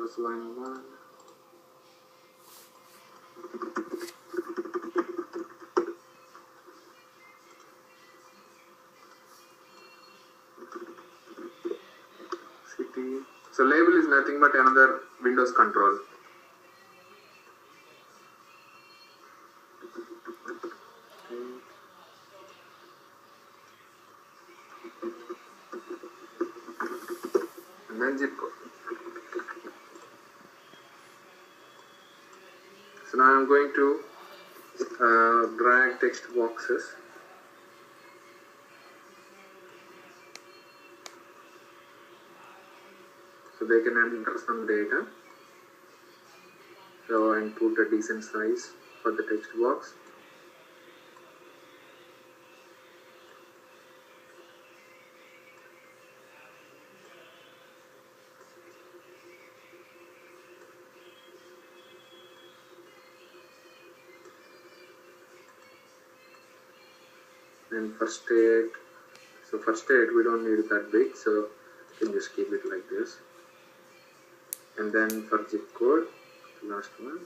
is line 1. City. So label is nothing but another Windows control. And then zip code. So now I'm going to drag text boxes. So they can enter some data. So I put a decent size for the text box. And first state, so first state we don't need it that big, so you can just keep it like this. And then for zip code, last one.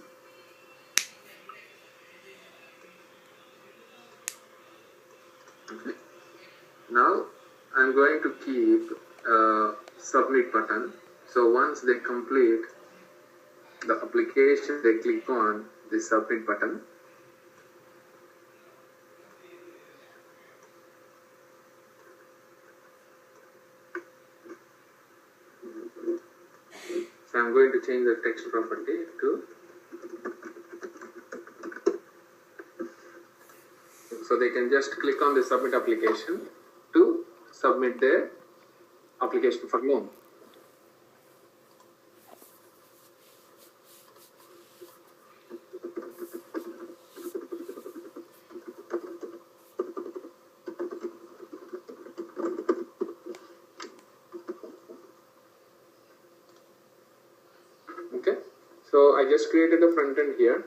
Okay. Now I'm going to keep submit button. So once they complete the application, they click on the submit button. So I'm going to change the text property to, so they can just click on the submit application to submit their application for loan. Okay, so I just created a front end here.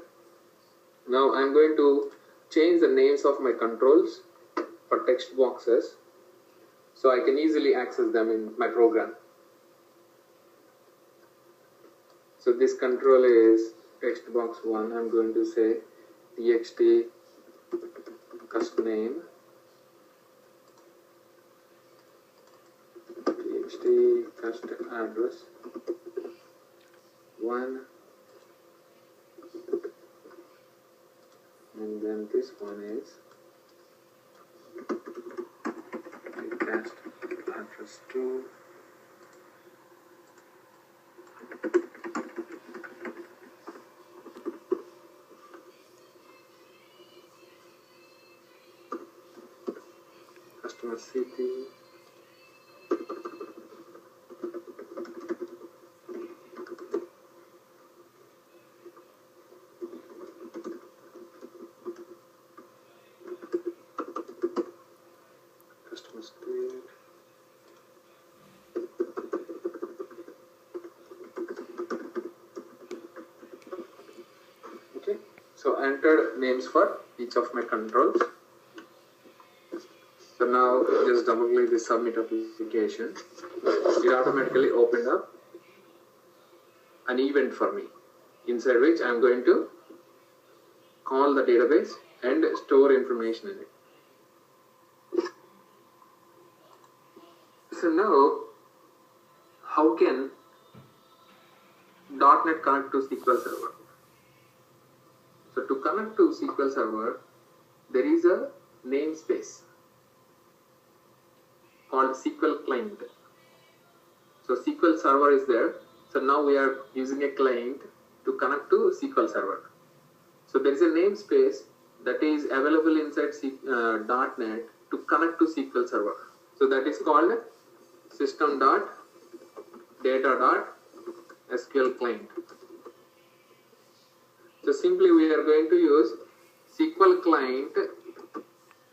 Now I'm going to change the names of my controls for text boxes so I can easily access them in my program. So this control is text box 1. I'm going to say txt custom name, txt custom address 1, and then this one is cast address 2, customer city, customer state, okay. So I entered names for each of my controls. So now just double click the submit application. It automatically opened up an event for me, inside which I am going to call the database and store information in it. So now, how can .NET connect to SQL Server? So to connect to SQL Server, there is a namespace called SQL client. So SQL Server is there. So now we are using a client to connect to SQL Server. So there is a namespace that is available inside .NET to connect to SQL Server. So that is called system.data.sql client. So simply we are going to use SQL client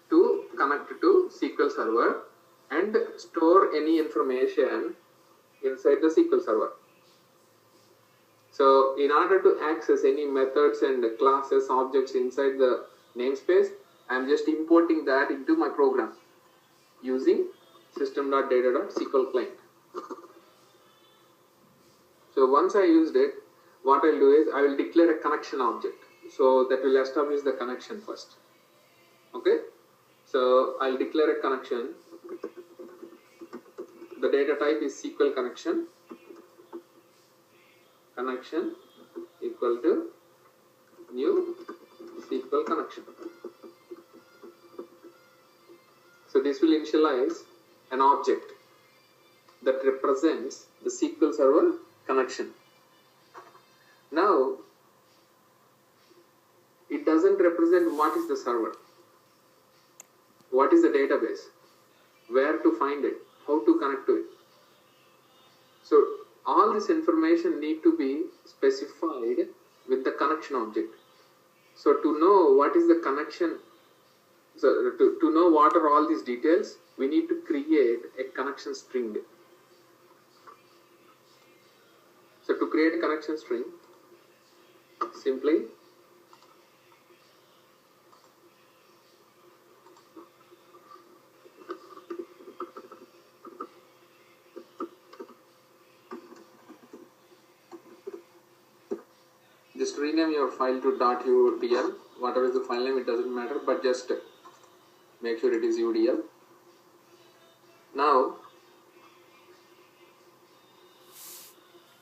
to connect to SQL Server and store any information inside the SQL Server. So in order to access any methods and classes, objects inside the namespace, I am just importing that into my program using system.data.sql client. So once I used it, what I'll do is I will declare a connection object. So that will establish the connection first. Okay. So I'll declare a connection. The data type is SQL connection. Connection equal to new SQL connection. So this will initialize an object that represents the SQL Server connection. Now, it doesn't represent what is the server, what is the database, where to find it, how to connect to it. So all this information need to be specified with the connection object. So to know what is the connection, so to know what are all these details, we need to create a connection string. So to create a connection string, simply just rename your file to .udl. Whatever is the file name, it doesn't matter, but just make sure it is UDL. Now,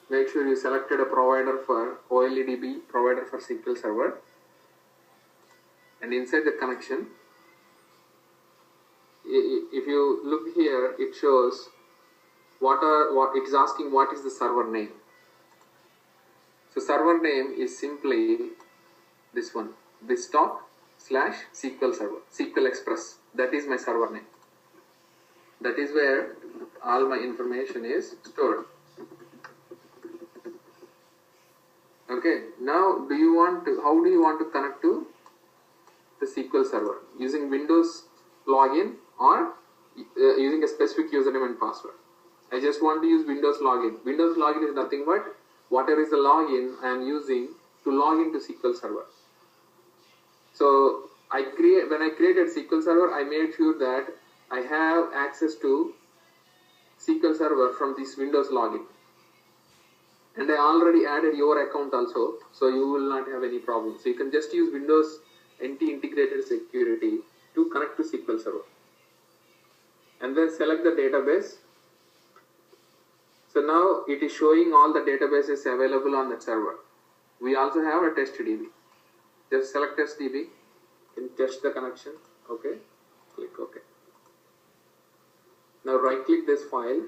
make sure you selected a provider for OLEDB, provider for SQL Server, and inside the connection, if you look here, it shows what it is asking what is the server name. So server name is simply this one, Biztalk /SQL Server, SQL Express. That is my server name. That is where all my information is stored. Okay, now how do you want to connect to the SQL Server? Using Windows login or using a specific username and password? I just want to use Windows login. Windows login is nothing but whatever is the login I am using to log into SQL Server. So when I created SQL Server, I made sure that I have access to SQL Server from this Windows login. And I already added your account also, so you will not have any problem. So you can just use Windows NT Integrated Security to connect to SQL Server. And then select the database. So now it is showing all the databases available on that server. We also have a test DB. Just select test DB and test the connection. Okay, click OK. Now right click this file,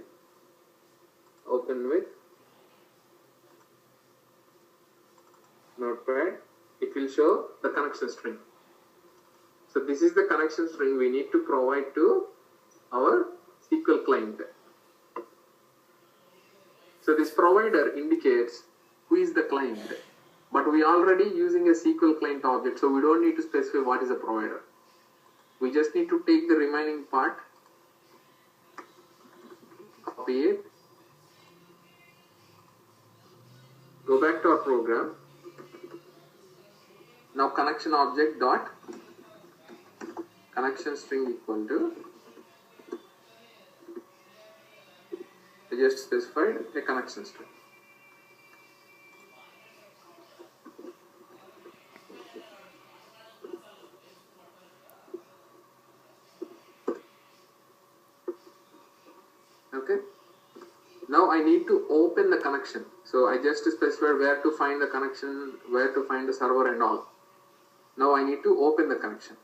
open with Notepad. It will show the connection string. So this is the connection string we need to provide to our SQL client. So this provider indicates who is the client, but we are already using a SQL client object, so we don't need to specify what is the provider. We just need to take the remaining part, copy it, go back to our program. Now connection object dot connection string equal to, I just specified a connection string. Okay. Now I need to open the connection. So I just specified where to find the connection, where to find the server and all. Now I need to open the connection.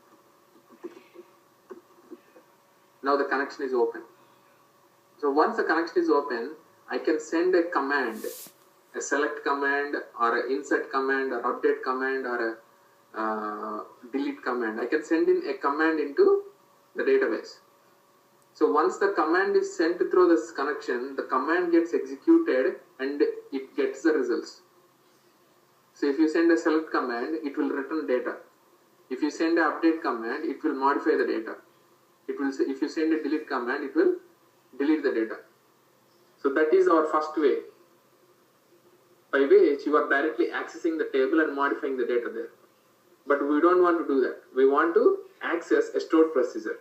Now the connection is open. So once the connection is open, I can send a command, a select command or an insert command or update command or a delete command. I can send in a command into the database. So once the command is sent through this connection, the command gets executed and it gets the results. So if you send a select command, it will return data. If you send an update command, it will modify the data. If you send a delete command, it will delete the data. So that is our first way, by which you are directly accessing the table and modifying the data there. But we don't want to do that. We want to access a stored procedure.